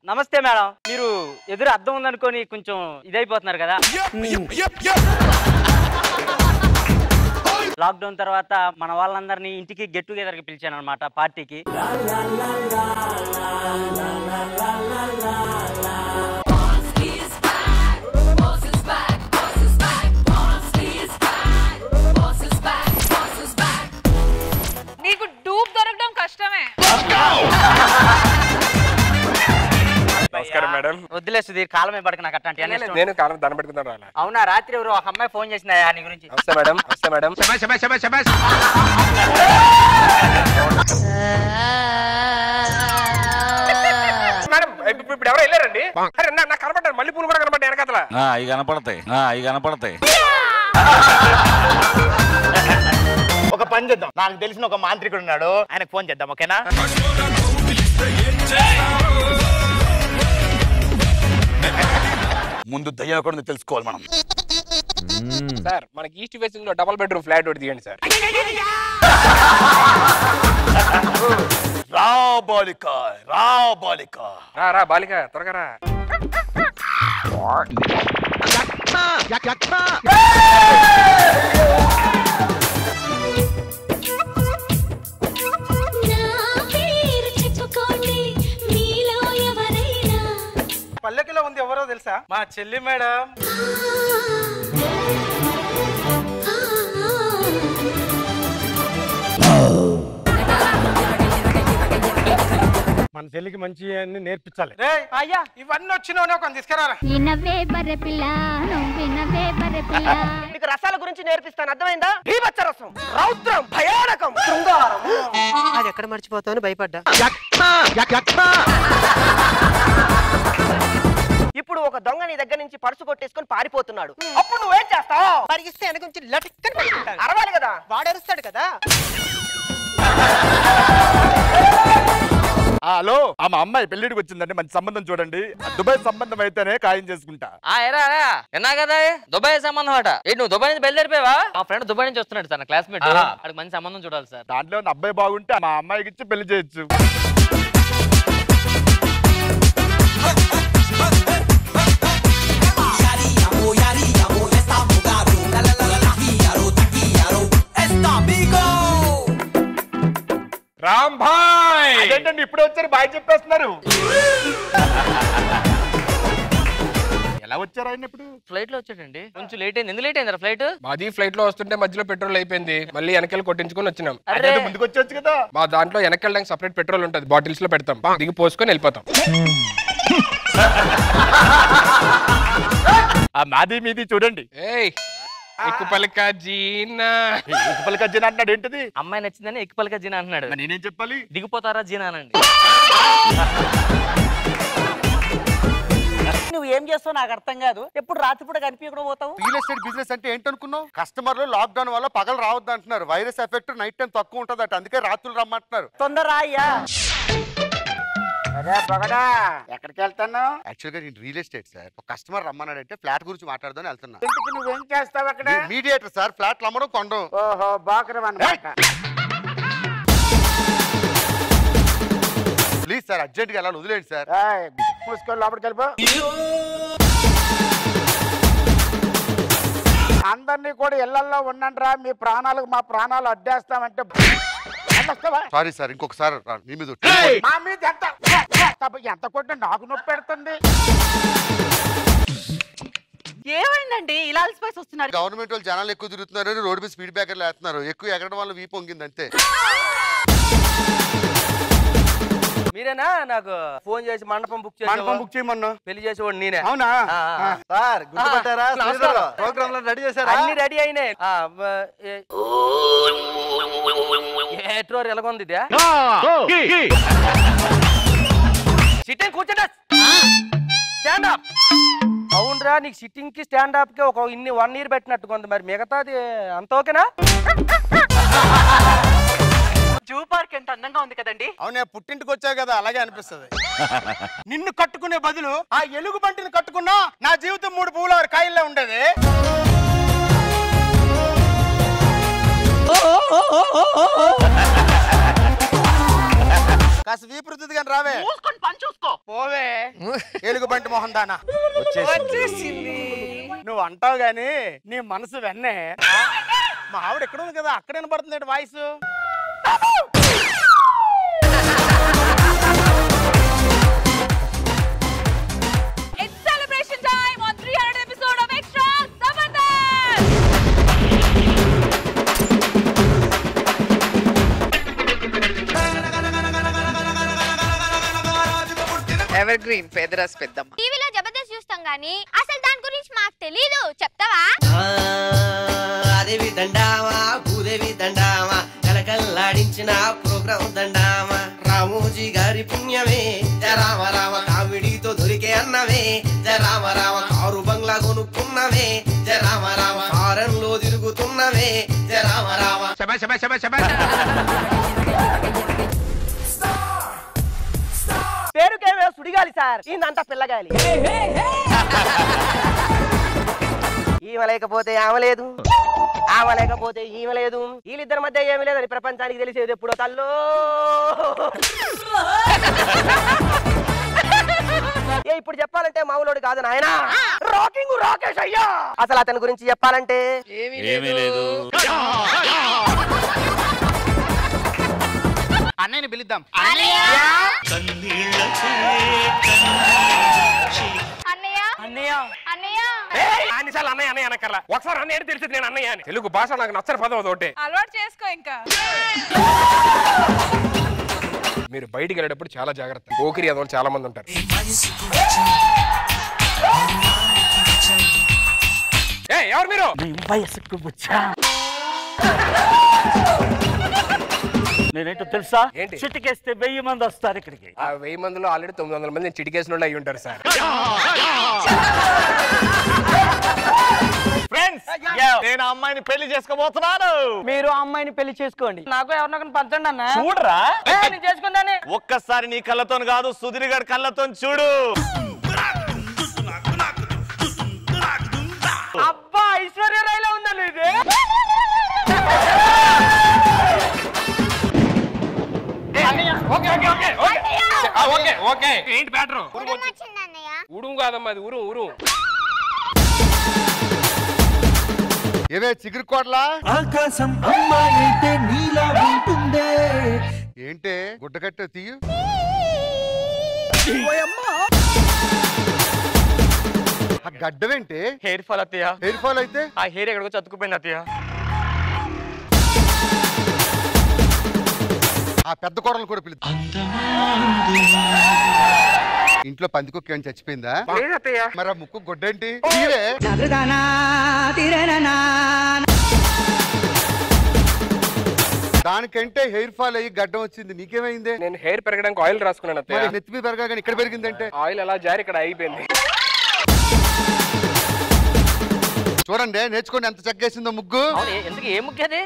నమస్తే మేడం. మీరు ఎదురు అద్దం ఉందనుకొని కొంచెం ఇదైపోతున్నారు కదా. లాక్డౌన్ తర్వాత మన వాళ్ళందరినీ ఇంటికి గెట్ టుగెదర్ కి పిలిచాను అనమాట, పార్టీకి. నీకు డూప్ దొరకడం కష్టమే. నమస్కారం మేడం. వద్దులే సుధీర్, కాలమే పడక నాకు అట్లాంటి. నేను కాలం దండ పెట్టుకుంటాను రాలా. అవునా, రాత్రి ఎవరు ఒక అమ్మాయి ఫోన్ చేసిందా నీ గురించి? నమస్తే మేడం. నమస్తే మేడం. మేడం ఇప్పుడు ఎవరో వెళ్ళారండి. అరే నాకు కనపడ్డారు, మళ్ళీ పూలు కూడా కనపడ్డాయి వెనకాతల. అవి కనపడతాయి. ఒక పని చేద్దాం, నాకు తెలిసిన ఒక మాంత్రికుడు ఉన్నాడు, ఆయనకు ఫోన్ చేద్దాం. ఓకేనా? ముందు దయ్యం ఎక్కడ తెలుసుకోవాలి మనం. సార్ మనకి ఈస్ట్ ఫేసింగ్ లో డబుల్ బెడ్రూమ్ ఫ్లాట్ ఒకటి తీయండి సార్. రా బాలిక రా బాలిక త్వరగా రా. పల్లెకిలో ఉంది, ఎవరో తెలుసా? మా చెల్లి మేడం. మన చెల్లికి మంచి అన్ని నేర్పించాలి. అయ్యా ఇవన్నీ వచ్చిన ఒక తీసుకురారా. మీకు రసాల గురించి నేర్పిస్తాను, అర్థమైందా? భీభత్స రసం, రౌద్రం, భయానకం, శృంగారం. అది ఎక్కడ మర్చిపోతాను భయపడ్డా. ఇప్పుడు ఒక దొంగ నీ దగ్గర నుంచి పర్సు కొట్టేసుకొని పారిపోతున్నాడు. అప్పుడు నువ్వేం చేస్తావు? పరిగిస్తే వెనక నుంచి లటిక్కని పడుకుంటాడు. అరవాలి కదా, వాడు అరుస్తాడు కదా. హలో, మా అమ్మాయి పెళ్లిడికి వచ్చిందండి, మంచి సంబంధం చూడండి. దుబాయ్ సంబంధం అయితేనే ఖాయం చేసుకుంటా. ఎన్నా కదా దుబాయ్ సంబంధం అట. నువ్వు దుబాయ్ నుంచి బయలుదేరిపోయావా? మా ఫ్రెండ్ దుబాయ్ నుంచి వస్తున్నాడు సార్, క్లాస్మేట్. అక్కడికి మంచి సంబంధం చూడాలి సార్. దాంట్లో అబ్బాయి బాగుంటే మా అమ్మాయికి ఇచ్చి పెళ్లి చేయొచ్చు. రామ్ భాయ్, అదేంటండి ఇప్పుడే వచ్చారు, బాయ్ చెప్పేస్తున్నారు. ఎలా వచ్చారు ఆయన? ఇప్పుడు ఫ్లైట్ లో వచ్చాడండి, కొంచెం లేట్ అయింది. ఎందుకు లేట్ అయిందా ఫ్లైట్? మాది ఫ్లైట్ లో వస్తుంటే మధ్యలో పెట్రోల్ అయిపోయింది, మళ్ళీ వెనకాల కొట్టించుకొని వచ్చినాం. ముందుకు వచ్చొచ్చు కదా. మా దాంట్లో వెనకాలడానికి సపరేట్ పెట్రోల్ ఉంటుంది, బాటిల్స్ లో పెడతాం, దిగి పోసుకొని వెళ్ళిపోతాం. మాది మీది చూడండి. ఏయ్ ఎక్కుపలక జీనా, ఎక్కుపలక జీనా అంటున్నాడు. ఏంటిది? అమ్మాయి నచ్చిందని ఎక్కుపలక జీనా అంటున్నాడు. నేనేం చెప్పాలి? దిగిపోతారా జీనా అనండి. నువ్వు ఏం చేస్తావు నాకు అర్థం కాదు. ఎప్పుడు రాత్రిపూట కనిపించకుండా పోతావు? రియల్ ఎస్టేట్ బిజినెస్ అంటే ఏంటనుకున్నావు? కస్టమర్లు లాక్డౌన్ వల్ల పగలు రావద్దు అంటున్నారు. వైరస్ ఎఫెక్ట్ నైట్ టైం తక్కువ ఉంటుంది అట, అందుకే రాత్రులు రమ్మంటున్నారు. తొందర అయ్యా. ఎక్కడికి వెళ్తాను? యాక్చువల్ గా నేను రియల్ ఎస్టేట్ సార్. ఒక కస్టమర్ రమ్మన్నాడంటే ఫ్లాట్ గురించి మాట్లాడదాని వెళ్తున్నా. నువ్వేం చేస్తావు అక్కడ? మీడియేటర్ సార్, ఫ్లాట్లు అమ్మడం కొనడం. ఓహో, బాకరం అన్నమాట. ప్లీజ్ సార్, అర్జెంట్ గా వెళ్ళాలి, వదిలేండి సార్. మూసుకొని లోపలికి వెళ్ళిపో. అందరినీ కూడా ఇళ్లలో ఉండండిరా, మీ ప్రాణాలకు మా ప్రాణాలు అడ్డేస్తామంటే సారీ సార్, ఇంకొకసారి మీ మీద మా మీద ఎంత కొట్టినా నాకు నొప్పి పెడుతుంది. ఏమైందండి ఇలా అలసిపోయి వస్తున్నారు? గవర్నమెంట్ వాళ్ళు జనాలు ఎక్కువ తిరుగుతున్నారు, రోడ్డు మీద స్పీడ్ బ్రేకర్లు వేస్తున్నారు, ఎక్కువ ఎగరడం వల్ల వీపు పొంగింది అంతే. మీరేనా నాకు ఫోన్ చేసి మండపం బుక్ చేయమన్నా? పెళ్లి చేసేవాడు నేనే. అవునా సార్, గుర్తుపట్టారా? ప్రోగ్రామ్ లో రెడీ చేశారా? అన్ని రెడీ అయినాయి. ఎలాగొంది సిట్టింగ్ కూర్చోండి. Stand up. అవునరా, నీకు సిట్టింగ్ కి స్టాండ్ అప్ కి ఒక 1 year పెట్టినట్టు కొంత. మరి మిగతాది అంత ఓకేనా? జూ పార్క్ ఎంత అందంగా ఉంది కదండి. అవునే, పుట్టింటికి వచ్చావు కదా, అలాగే అనిపిస్తుంది. నిన్ను కట్టుకునే బదులు ఆ ఎలుగు బంటిని కట్టుకున్నా నా జీవితం 3 పువ్వుల కాయల్లో ఉండేది. కాస్త వీపురుతుంది కానీ రావే మూసుకొని పని చూసుకో. పోవే ఎలుగుబంటి మొహం దానా. వచ్చేసింది. నువ్వు అంటావు గాని నీ మనసు వెన్నే. మా ఆవిడ ఎక్కడ ఉంది కదా, అక్కడ వినపడుతుంది voice. It's celebration time on 300th episode of Extra Zabardast. Evergreen పేదరాస్ పెద్దమ్మ. టీవీలో జబర్దస్త్ చూస్తాం గానీ అసలు దాని గురించి మాకు తెలీదు, చెప్తావా? అదేవి దండామా భూదేవి దండామా కలకల్లాడించిన ప్రోగ్రాం దండామా రామోజీ గారి పుణ్యమే రామ రామ కామెడీతో దొరికే అన్నవే రామ రామ కారు బంగ్లా కొనుక్కున్నవే రామ రామ కారంలో తిరుగుతున్నవే రామ రామ. పేరుకేమో సుడిగాలి సార్, ఈయనంతా పిల్లగాలి. ఈమె లేకపోతే ఆమె లేదు, ఆమె లేకపోతే ఈమె లేదు, వీళ్ళిద్దరి మధ్య ఏమి లేదని ప్రపంచానికి తెలిసేది ఎప్పుడో తల్లో. ఇప్పుడు చెప్పాలంటే మామూలుడు కాదు నాయనా, రాకింగ్ రాకేష్ అయ్యా. అసలు అతని గురించి చెప్పాలంటే ఏమీ లేదు. అన్నయ్యని పిలుద్దాం. అన్నయ్య అన్నయ్య అన్నయ్య అన్నిసార్లు అన్నయ్య అన్నయ్య అనక్కర్లా. ఒకసారి అన్నయ్య అని తెలిసింది నేను అన్నయ్య అని. తెలుగు భాష నాకు నచ్చని పదం అదొకటే. అలవాటు చేసుకో ఇంకా. మీరు బయటికి వెళ్ళేటప్పుడు చాలా జాగ్రత్త. పోకిరి అదోళ్ళు చాలా మంది ఉంటారు. ఎవరు మీరు? నేనేంటో తెలుసా? ఏంటి? చిటికేస్తే 1000 మంది వస్తారు ఇక్కడికి. ఆ 1000 మందిలో ఆల్రెడీ 900 మంది చిటికేసిన వాళ్ళు అయి ఉంటారు సార్. ఫ్రెండ్స్, నేను ఆ అమ్మాయిని పెళ్లి చేసుకోబోతున్నాను. మీరు ఆ అమ్మాయిని పెళ్లి చేసుకోండి, నాకు ఎవరినొకరిని పంచండి అన్న. చూడరా, నేను చేసుకుందాన్ని. ఒక్కసారి నీ కళ్ళతో కాదు, సుధీర్ గారి కళ్ళతో చూడు. అబ్బా, ఐశ్వర్య రాయ్లా ఉందండి ఇది. ఏంటి బ్యాటరు? వచ్చిందన్నయ్య. ఉడుము కాదమ్మా, అది ఉరు ఉరు. ఏవే చిగురుకోట్లా ఆకాశం అమ్మాయితే నీలా ఉంటుందే. ఏంటే గుడ్డకట్టే తీయు. ఆ గడ్డమేంటి? హెయిర్ ఫాల్ అత్తయ్య. హెయిర్ ఫాల్ అయితే ఆ హెయిర్ ఎక్కడికో చతుకుపోయింది అత్తయ్య. ఆ పెద్ద కోడలు కూడా పిలుద్దాం. ఇంట్లో పందికొక్క ఏమైనా చచ్చిపోయిందా? మరి ఆ ముక్కు గొడ్డేంటి? దానికంటే హెయిర్ ఫాల్ అయ్యి గడ్డం వచ్చింది, నీకేమైంది? నేను హెయిర్ పెరగడానికి ఆయిల్ రాసుకున్నాను. నెత్తి మీద పెరగానే ఇక్కడ పెరిగిందంటే ఆయిల్ ఎలా జారి ఇక్కడ అయిపోయింది. చూడండి, నేర్చుకోండి ఎంత చక్కేసిందో ముగ్గు. ఎందుకు ఏ ముగ్గది?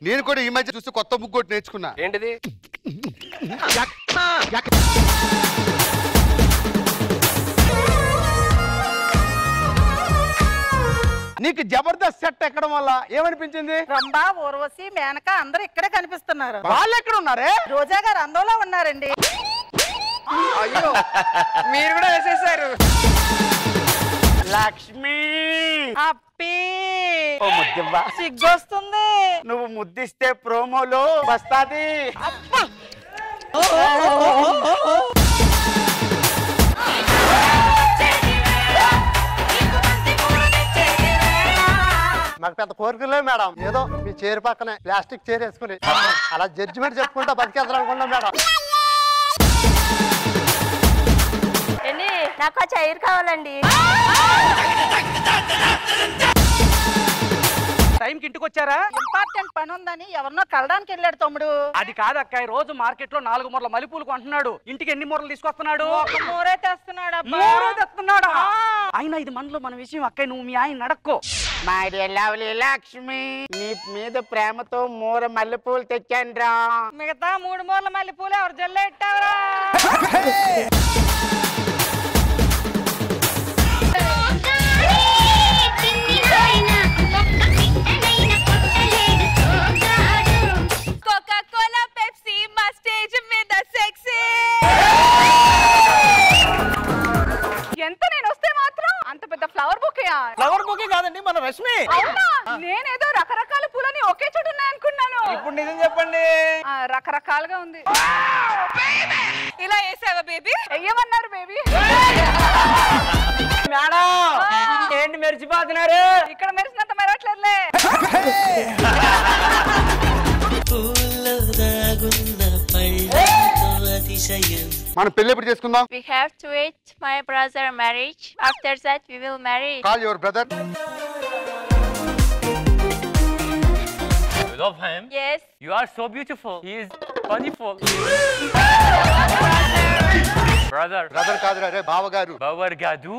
నేను కూడా ఈ మధ్య చూసి కొత్త ముగ్గు ఒకటి నేర్చుకున్నా. ఏంటిది? నీకు జబర్దస్త్ సెట్ ఎక్కడం వల్ల ఏమనిపించింది? రంభా, ఊర్వశి, మేనక అందరూ ఇక్కడే కనిపిస్తున్నారు. వాళ్ళు ఎక్కడ ఉన్నారే? రోజా గారు అందంలో ఉన్నారండి. అయ్యో, మీరు కూడా వేసేసారు. లక్ష్మి, అప్పి, ఓ ముద్దివ్వ. సిగ్గొస్తుంది. నువ్వు ముద్దిస్తే ప్రోమోలో వస్తాది. మాకు పెద్ద కోరికలే మేడం, ఏదో మీ చైర్ పక్కనే ప్లాస్టిక్ చైర్ వేసుకుని అలా జడ్జిమెంట్ చెప్పుకుంటా బతికేద్దాం అనుకున్నాం మేడం. నాకు ఆ చైర్ కావాలండి. టైంకి ఇంటికి వచ్చారా? ఇంపార్టెంట్ పని ఉందని ఎవరినో కలడానికి వెళ్ళాడు తమ్ముడు. అది కాదక్క, రోజు మార్కెట్ లో 4 మూరల మల్లెపూలు కొంటున్నాడు. ఇంటికి ఎన్ని మూరలు తీసుకొస్తున్నాడు? ఒక మూరే తెస్తున్నాడు. మూరే తెస్తున్నాడా? అయినా ఇది మనలో మన విషయం అక్క, నువ్వు మీ ఆయన నడక్కో. మై డియర్ లవ్లీ లక్ష్మి, నీ మీద ప్రేమతో మూర మల్లెపూలు తెచ్చాను రా. మిగతా 3 మూరల మల్లెపూలు ఎవరు జల్ల ఎట్టావరా? చిన్ని నాయన ఒక్క పిట్టనైన కొట్టలేదు. అండి మన రష్మి. అవునా? నేనేదో రకరకాల పూలని ఒకే చోట ఉన్నాయనుకున్నాను. ఇప్పుడు నిజం చెప్పండి. రకరకాలుగా ఉంది. ఇలా వేసావా బేబీ? వెయ్యమన్నారు బేబీ. మేడం ఏంటి మెరిచిపోతున్నారు? ఇక్కడ మెరిసినంత మెరవట్లేదులే. మనం పెళ్లి ఎప్పుడు చేసుకుందాం? We have to wait my brother marriage. After that we will marry. Call your brother. You love him? Yes. You are so beautiful. He is wonderful. Brother. Brother కాదురా రే బావగారు. Bavar Gadu.